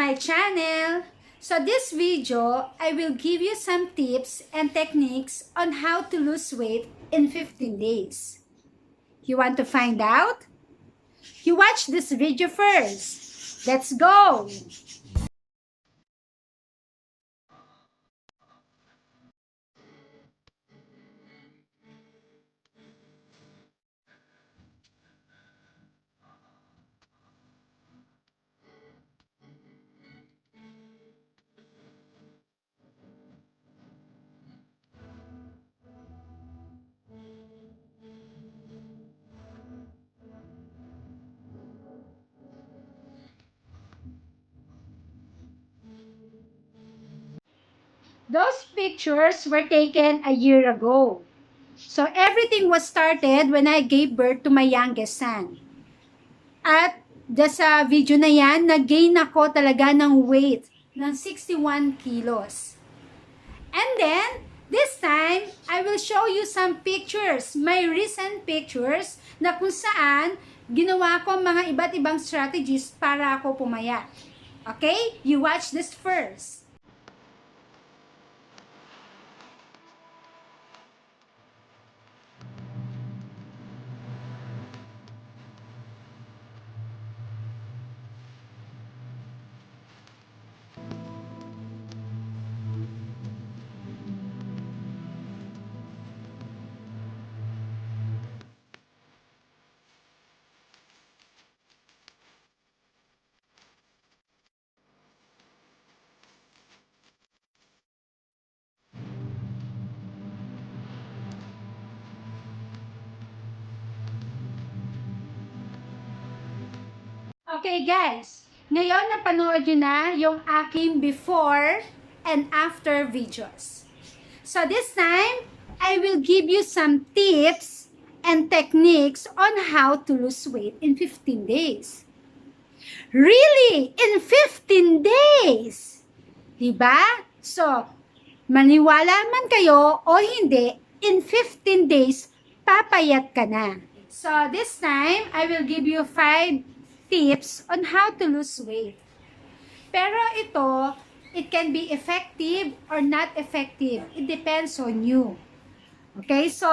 my channel. So this video, I will give you some tips and techniques on how to lose weight in 15 days. You want to find out? You watch this video first. Let's go! Those pictures were taken a year ago. So everything was started when I gave birth to my youngest son. At sa video na yan, nag-gain ako talaga ng weight ng 61 kilos. And then, this time, I will show you some pictures, my recent pictures, na kung saan ginawa ko mga iba't ibang strategies para ako pumayat. Okay? You watch this first. Okay guys, ngayon napanood nyo na yung aking before and after videos. So this time, I will give you some tips and techniques on how to lose weight in 15 days. Really? In 15 days? Diba? So, maniwala man kayo o hindi, in 15 days, papayat ka na. So this time, I will give you 5 tips on how to lose weight. Pero ito, it can be effective or not effective. It depends on you. Okay, so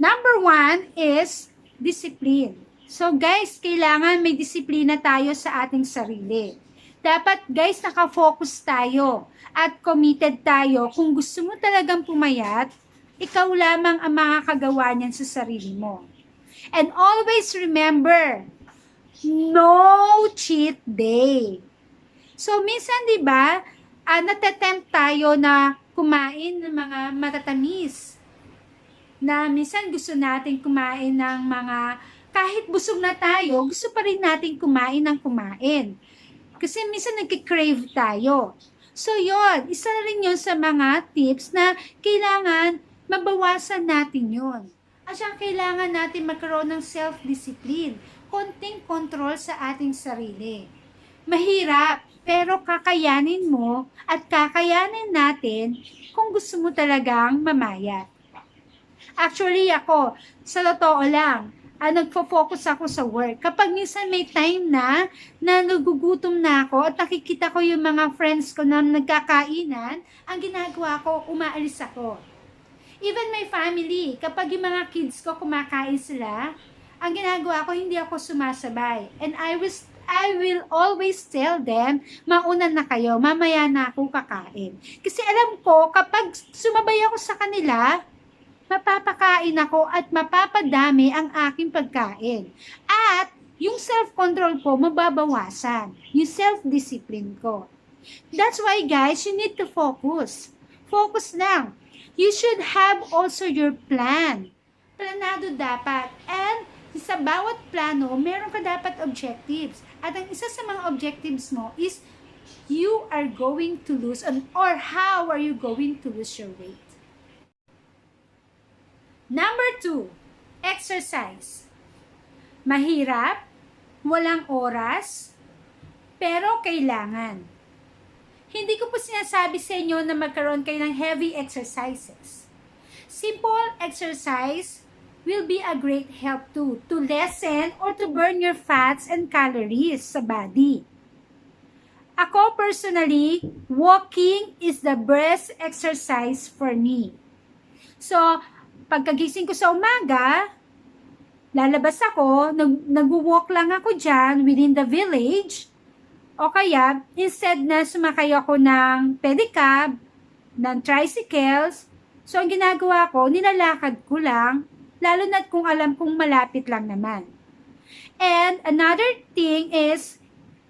number 1 is discipline. So guys, kailangan may disiplina tayo sa ating sarili. Dapat guys, nakafocus tayo at committed tayo. Kung gusto mo talagang pumayat, ikaw lamang ang makakagawa niyan sa sarili mo. And always remember, no cheat day. So, minsan, di ba, natatempt tayo na kumain ng mga matatamis. Na minsan gusto natin kumain ng mga, kahit busog na tayo, gusto pa rin natin kumain ng kumain. Kasi minsan nagkikrave tayo. So, yon, isa na rin yun sa mga tips na kailangan mabawasan natin yon. At saka kailangan natin magkaroon ng self-discipline. Konting control sa ating sarili. Mahirap, pero kakayanin mo at kakayanin natin kung gusto mo talagang mamayat. Actually ako, sa totoo lang, nagfo-focus ako sa work. Kapag minsan may time na nagugutom na ako at nakikita ko yung mga friends ko na nagkakainan, ang ginagawa ko, umaalis ako. Even my family, kapag yung mga kids ko kumakain sila, ang ginagawa ko, hindi ako sumasabay. And I will always tell them, mauna na kayo, mamaya na ako kakain. Kasi alam ko, kapag sumabay ako sa kanila, mapapakain ako at mapapadami ang aking pagkain. At yung self-control ko, mababawasan. Yung self-discipline ko. That's why guys, you need to focus. Focus lang. You should have also your plan. Planado dapat. And sa bawat plano, meron ka dapat objectives. At ang isa sa mga objectives mo is you are going to lose or how are you going to lose your weight. Number 2, exercise. Mahirap, walang oras, pero kailangan. Hindi ko po sinasabi sa inyo na magkaroon kayo ng heavy exercises. Simple exercise will be a great help too to lessen or to burn your fats and calories sa body. Ako personally, walking is the best exercise for me. So, pagkagising ko sa umaga, lalabas ako, nag-walk lang ako dyan within the village. O kaya, instead na sumakay ako ng pedicab, ng tricycles, so ang ginagawa ko, nilalakad ko lang, lalo na't kung alam kong malapit lang naman. And another thing is,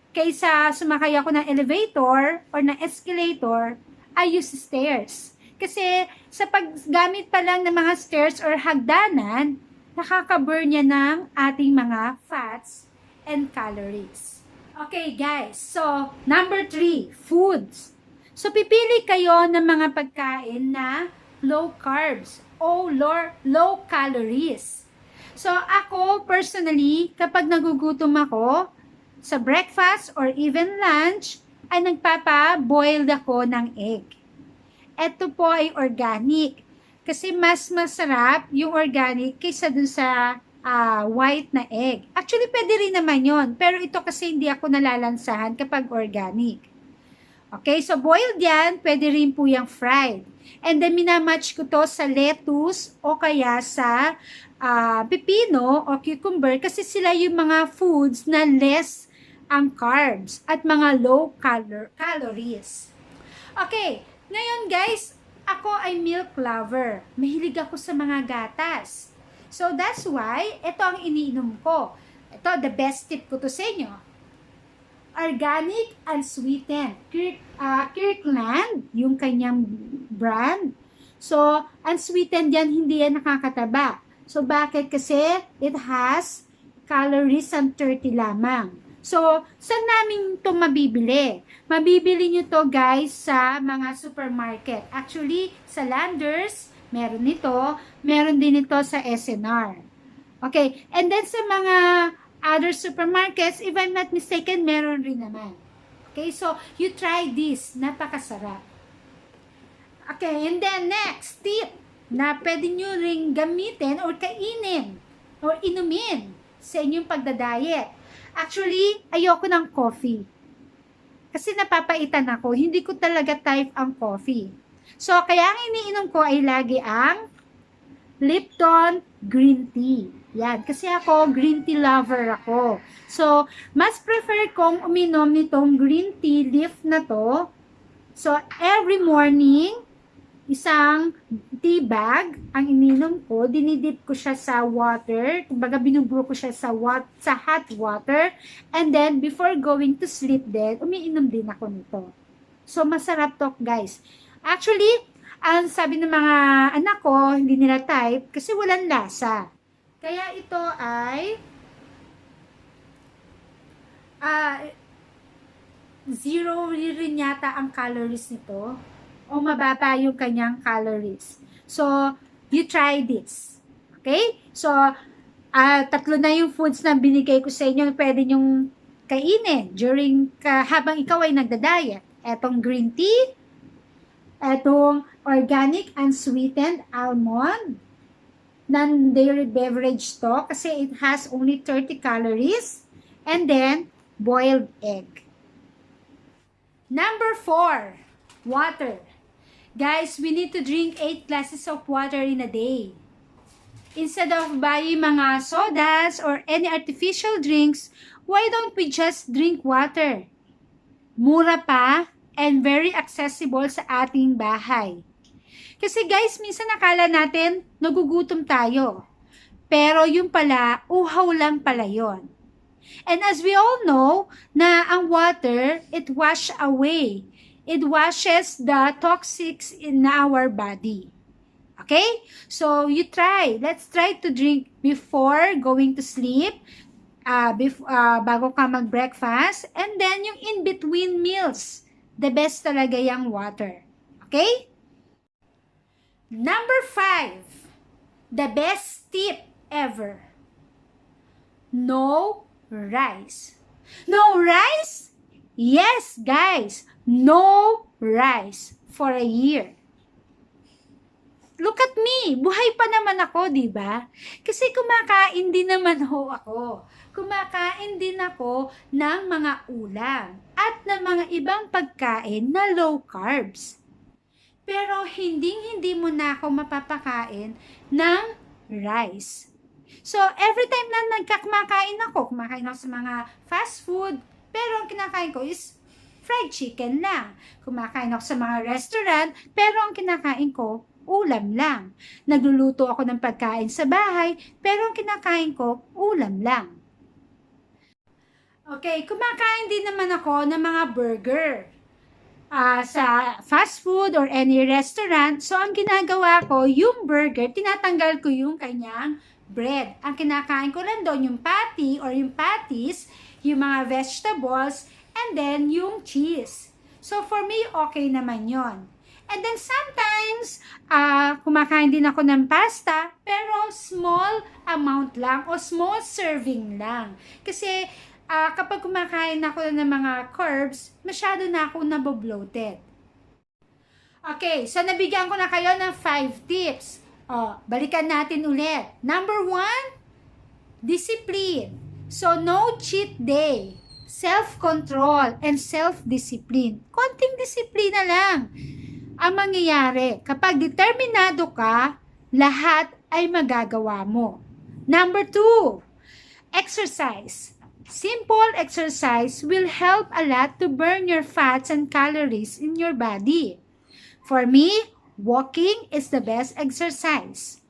kaysa sumakay ako ng elevator or ng escalator, I use stairs. Kasi sa paggamit pa lang ng mga stairs or hagdanan, nakaka-burn niya ng ating mga fats and calories. Okay guys, so number 3, foods. So pipili kayo ng mga pagkain na low carbs o low calories. So ako personally, kapag nagugutom ako sa breakfast or even lunch, ay nagpapa-boil ako ng egg. Ito po ay organic. Kasi mas masarap yung organic kaysa dun sa white na egg. Actually, pwede rin naman yon. Pero ito kasi hindi ako nalalansahan kapag organic. Okay, so boiled yan, pwede rin po yung fried. And then minamatch ko to sa lettuce o kaya sa pipino o cucumber kasi sila yung mga foods na less ang carbs at mga low calories. Okay, ngayon guys, ako ay milk lover. Mahilig ako sa mga gatas. So that's why, ito ang iniinom ko. Ito, the best tip ko to sa inyo. Organic unsweetened. Kirkland, yung kanyang brand. So, unsweetened yan, hindi yan nakakataba. So, bakit? Kasi it has calories and 30 lamang. So, saan namin ito mabibili? Mabibili nyo to guys sa mga supermarket. Actually, sa Landers, meron nito. Meron din ito sa SNR. Okay, and then sa mga other supermarkets, if I'm not mistaken, meron rin naman. Okay, so you try this. Napakasarap. Okay, and then next tip na pwede nyo ring gamitin or kainin or inumin sa inyong pagdadiet. Actually, ayoko ng coffee. Kasi napapaitan ako. Hindi ko talaga type ang coffee. So, kaya ang iniinom ko ay lagi ang Lipton green tea. Yan. Kasi ako, green tea lover ako. So, mas prefer kong uminom nitong green tea leaf na to. So, every morning, isang tea bag ang ininom ko. Dinidip ko siya sa water. Kumbaga, binubro ko siya sa hot water. And then, before going to sleep din, umiinom din ako nito. So, masarap to, guys. Actually, ang sabi ng mga anak ko, hindi nila type kasi walang lasa. Kaya ito ay zero rin yata ang calories nito o mababa yung kanyang calories. So, you try this. Okay? So, tatlo na yung foods na binigay ko sa inyo pwede nyong kainin habang ikaw ay nagda-diet. Etong green tea, etong organic unsweetened almond, non-dairy beverage to kasi it has only 30 calories, and then boiled egg. Number 4, water. Guys, we need to drink 8 glasses of water in a day. Instead of buying mga sodas or any artificial drinks, why don't we just drink water? Mura pa and very accessible sa ating bahay. Kasi guys, minsan nakala natin nagugutom tayo. Pero yung pala, uhaw lang pala yon. And as we all know, na ang water, it wash away. It washes the toxics in our body. Okay? So, you try. Let's try to drink before going to sleep, bago ka mag-breakfast, and then yung in-between meals. The best talaga yung water. Okay? Number 5, the best tip ever. No rice. No rice? Yes, guys. No rice for a year. Look at me. Buhay pa naman ako, di ba? Kasi kumakain din naman ho ako. kumakain din ako ng mga ulam at ng mga ibang pagkain na low carbs. Pero hindi mo na ako mapapakain ng rice. So, every time na kumakain ako sa mga fast food, pero ang kinakain ko is fried chicken lang. Kumakain ako sa mga restaurant, pero ang kinakain ko, ulam lang. Nagluluto ako ng pagkain sa bahay, pero ang kinakain ko, ulam lang. Okay, kumakain din naman ako ng mga burger. Sa fast food or any restaurant. So, ang ginagawa ko, yung burger, tinatanggal ko yung kanyang bread. Ang kinakain ko lang doon, yung patty or yung patties, yung mga vegetables, and then yung cheese. So, for me, okay naman yon. And then, sometimes, kumakain din ako ng pasta, pero small amount lang o small serving lang. Kasi, kapag kumakain ako ng mga carbs, masyado na ako nabobloated. Okay, so nabigyan ko na kayo ng 5 tips. Balikan natin ulit. Number 1, discipline. So, no cheat day. Self-control and self-discipline. Konting disiplina lang ang mangyayari. Kapag determinado ka, lahat ay magagawa mo. Number 2, exercise. Simple exercise will help a lot to burn your fats and calories in your body. For me, walking is the best exercise.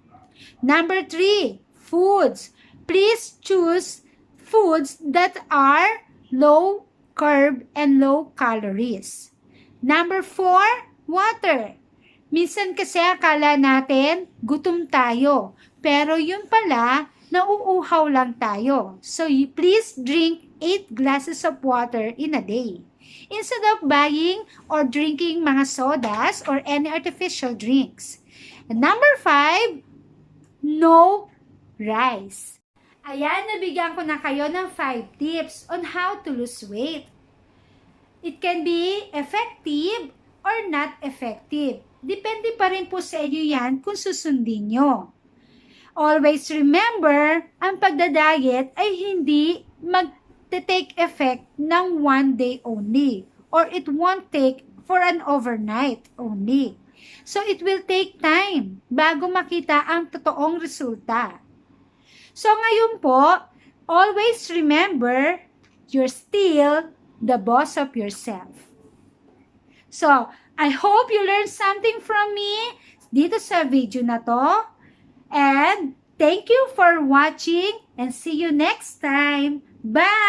Number 3, foods. Please choose foods that are low carb and low calories. Number 4, water. Minsan kasi akala natin gutom tayo, pero yun pala, nauuhaw lang tayo. So, please drink 8 glasses of water in a day. Instead of buying or drinking mga sodas or any artificial drinks. And number 5, no rice. Ayan, nabigyan ko na kayo ng 5 tips on how to lose weight. It can be effective or not effective. Depende pa rin po sa inyo yan kung susundin nyo. Always remember, ang pagdadiet ay hindi mag-take effect ng 1 day only, or it won't take for an overnight only. So, it will take time bago makita ang totoong resulta. So, ngayon po, always remember, you're still the boss of yourself. So, I hope you learned something from me dito sa video na to. And thank you for watching and see you next time. Bye!